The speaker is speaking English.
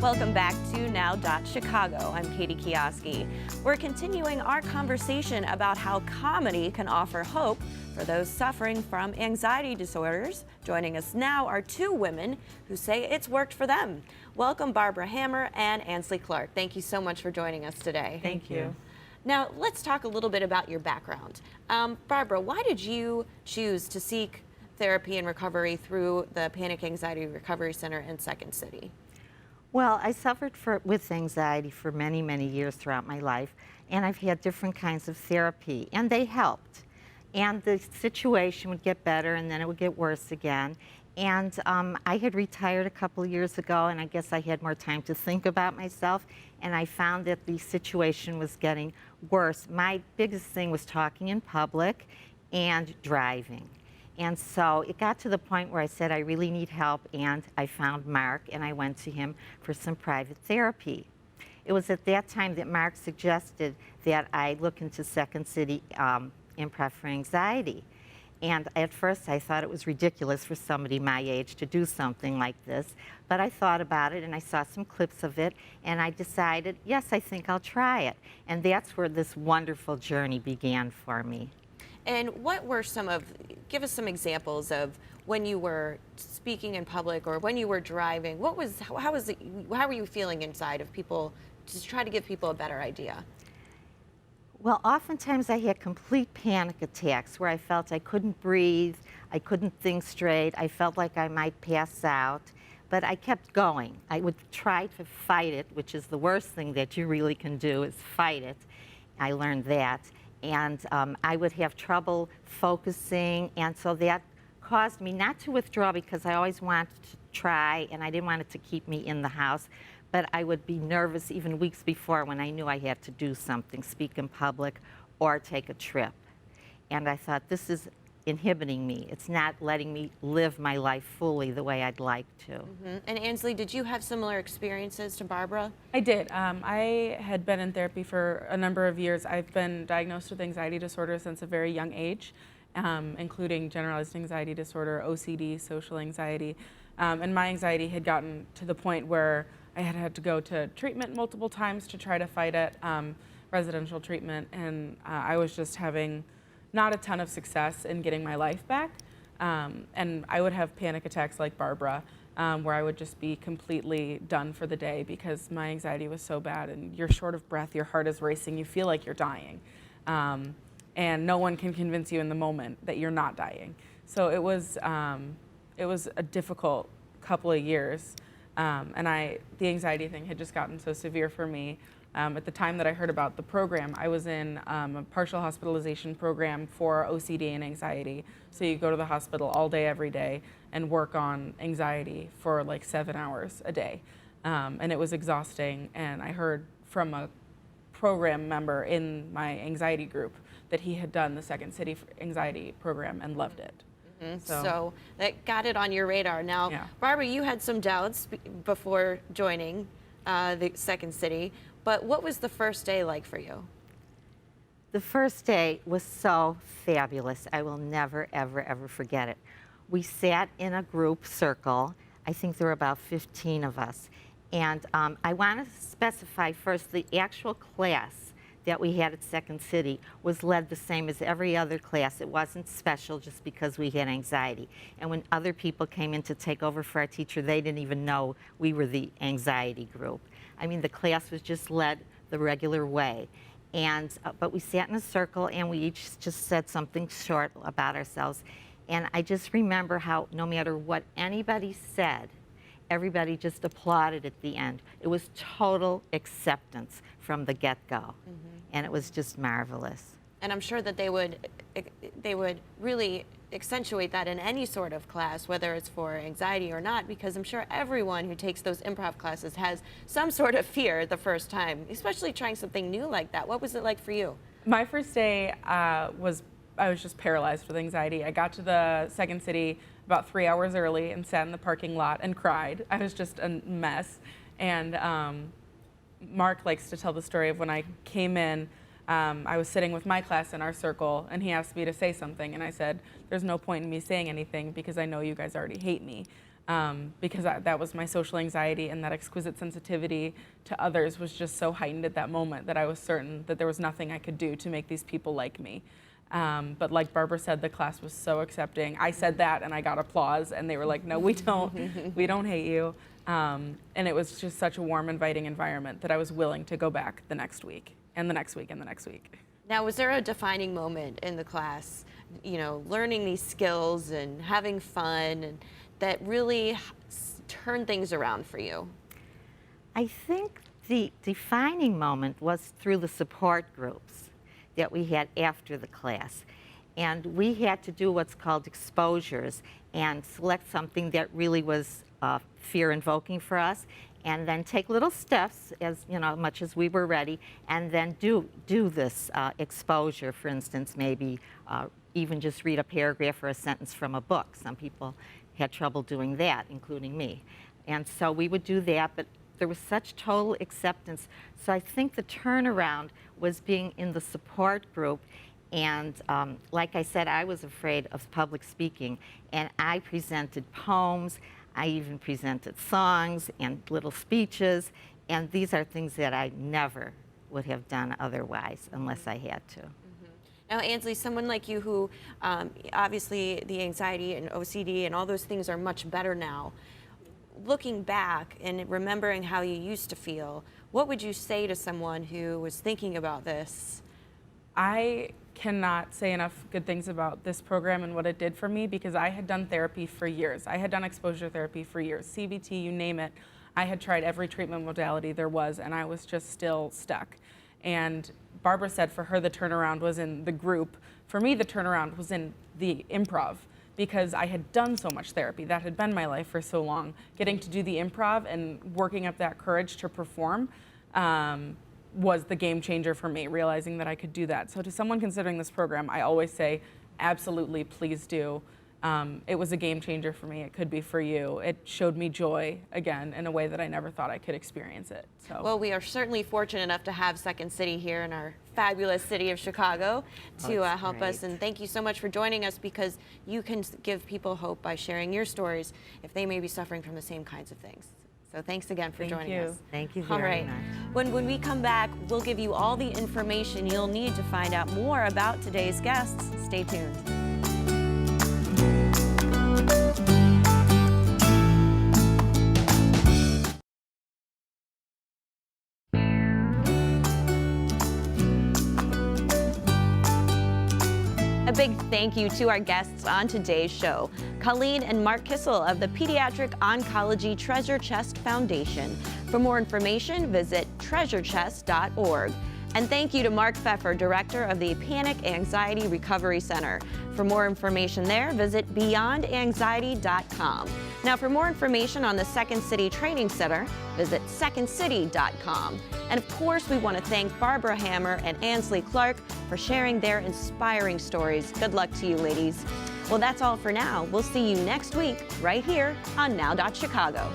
Welcome back to Now Chicago. I'm Katie Kioski. We're continuing our conversation about how comedy can offer hope for those suffering from anxiety disorders. Joining us now are two women who say it's worked for them. Welcome Barbara Hammer and Ansley Clark. Thank you so much for joining us today. Thank you. Now let's talk a little bit about your background. Barbara, why did you choose to seek therapy and recovery through the Panic Anxiety Recovery Center in Second City? Well, I suffered with anxiety for many, many years throughout my life, and I've had different kinds of therapy, and they helped. And the situation would get better, and then it would get worse again. And I had retired a couple of years ago, and I guess I had more time to think about myself, and I found that the situation was getting worse. My biggest thing was talking in public and driving. And so it got to the point where I said, I really need help, and I found Mark, and I went to him for some private therapy. It was at that time that Mark suggested that I look into Second City Improv for anxiety. And at first I thought it was ridiculous for somebody my age to do something like this, but I thought about it and I saw some clips of it, and I decided, yes, I think I'll try it. And that's where this wonderful journey began for me. And what were give us some examples of when you were speaking in public or when you were driving, how were you feeling inside of people, to try to give people a better idea? Well, oftentimes I had complete panic attacks where I felt I couldn't breathe, I couldn't think straight, I felt like I might pass out, but I kept going. I would try to fight it, which is the worst thing that you really can do, is fight it. I learned that. And I would have trouble focusing, and so that caused me not to withdraw because I always wanted to try, and I didn't want it to keep me in the house, but I would be nervous even weeks before when I knew I had to do something, speak in public or take a trip. And I thought, this is inhibiting me. It's not letting me live my life fully the way I'd like to. Mm-hmm. And Ansley, did you have similar experiences to Barbara? I did. I had been in therapy for a number of years. I've been diagnosed with anxiety disorder since a very young age, including generalized anxiety disorder, OCD, social anxiety. And my anxiety had gotten to the point where I had had to go to treatment multiple times to try to fight it, residential treatment, and I was just having not a ton of success in getting my life back. And I would have panic attacks like Barbara, where I would just be completely done for the day because my anxiety was so bad, and you're short of breath, your heart is racing, you feel like you're dying. And no one can convince you in the moment that you're not dying. So it was a difficult couple of years. And the anxiety thing had just gotten so severe for me. At the time that I heard about the program, I was in a partial hospitalization program for OCD and anxiety. So you go to the hospital all day, every day, and work on anxiety for like 7 hours a day. And it was exhausting. And I heard from a program member in my anxiety group that he had done the Second City anxiety program and loved it. Mm-hmm. So that got it on your radar. Now, yeah. Barbara, you had some doubts before joining the Second City. But what was the first day like for you? The first day was so fabulous. I will never, ever, ever forget it. We sat in a group circle. I think there were about 15 of us. And I want to specify first, the actual class that we had at Second City was led the same as every other class. It wasn't special just because we had anxiety. And when other people came in to take over for our teacher, they didn't even know we were the anxiety group. I mean, the class was just led the regular way. And, but we sat in a circle and we each just said something short about ourselves. And I just remember how no matter what anybody said, everybody just applauded at the end. It was total acceptance from the get-go. Mm-hmm. And it was just marvelous. And I'm sure that they would really accentuate that in any sort of class, whether it's for anxiety or not, because I'm sure everyone who takes those improv classes has some sort of fear the first time, especially trying something new like that. What was it like for you? My first day I was just paralyzed with anxiety. I got to the Second City about 3 hours early and sat in the parking lot and cried. I was just a mess. And Mark likes to tell the story of when I came in, I was sitting with my class in our circle, and he asked me to say something, and I said, there's no point in me saying anything because I know you guys already hate me. because that was my social anxiety, and that exquisite sensitivity to others was just so heightened at that moment that I was certain that there was nothing I could do to make these people like me. But like Barbara said, the class was so accepting. I said that and I got applause, and they were like, no, we don't. We don't hate you. And it was just such a warm, inviting environment that I was willing to go back the next week and the next week and the next week. Now, was there a defining moment in the class, learning these skills and having fun, and that really turned things around for you? I think the defining moment was through the support groups that we had after the class. And we had to do what's called exposures and select something that really was fear-invoking for us, and then take little steps, as much as we were ready, and then do this exposure. For instance, maybe even just read a paragraph or a sentence from a book. Some people had trouble doing that, including me. And so we would do that, but there was such total acceptance. So I think the turnaround was being in the support group. And like I said, I was afraid of public speaking, and I presented poems. I even presented songs and little speeches, and these are things that I never would have done otherwise unless I had to. Now, Ansley, someone like you who obviously the anxiety and OCD and all those things are much better now. Looking back and remembering how you used to feel, what would you say to someone who was thinking about this? I cannot say enough good things about this program and what it did for me, because I had done therapy for years. I had done exposure therapy for years, CBT, you name it. I had tried every treatment modality there was, and I was just still stuck. And Barbara said for her the turnaround was in the group. For me, the turnaround was in the improv, because I had done so much therapy. That had been my life for so long. Getting to do the improv and working up that courage to perform was the game changer for me, realizing that I could do that. So to someone considering this program, I always say, absolutely, please do. It was a game changer for me. It could be for you. It showed me joy again in a way that I never thought I could experience it. So. Well, we are certainly fortunate enough to have Second City here in our fabulous city of Chicago to help us. And thank you so much for joining us, because you can give people hope by sharing your stories if they may be suffering from the same kinds of things. So thanks again for joining us. Thank you very much. When we come back, we'll give you all the information you'll need to find out more about today's guests. Stay tuned. A big thank you to our guests on today's show, Colleen and Mark Kissel of the Pediatric Oncology Treasure Chest Foundation. For more information, visit treasurechest.org. And thank you to Mark Pfeffer, Director of the Panic Anxiety Recovery Center. For more information there, visit beyondanxiety.com. Now, for more information on the Second City Training Center, visit secondcity.com. And of course, we want to thank Barbara Hammer and Ansley Clark for sharing their inspiring stories. Good luck to you, ladies. Well, that's all for now. We'll see you next week right here on Now.Chicago.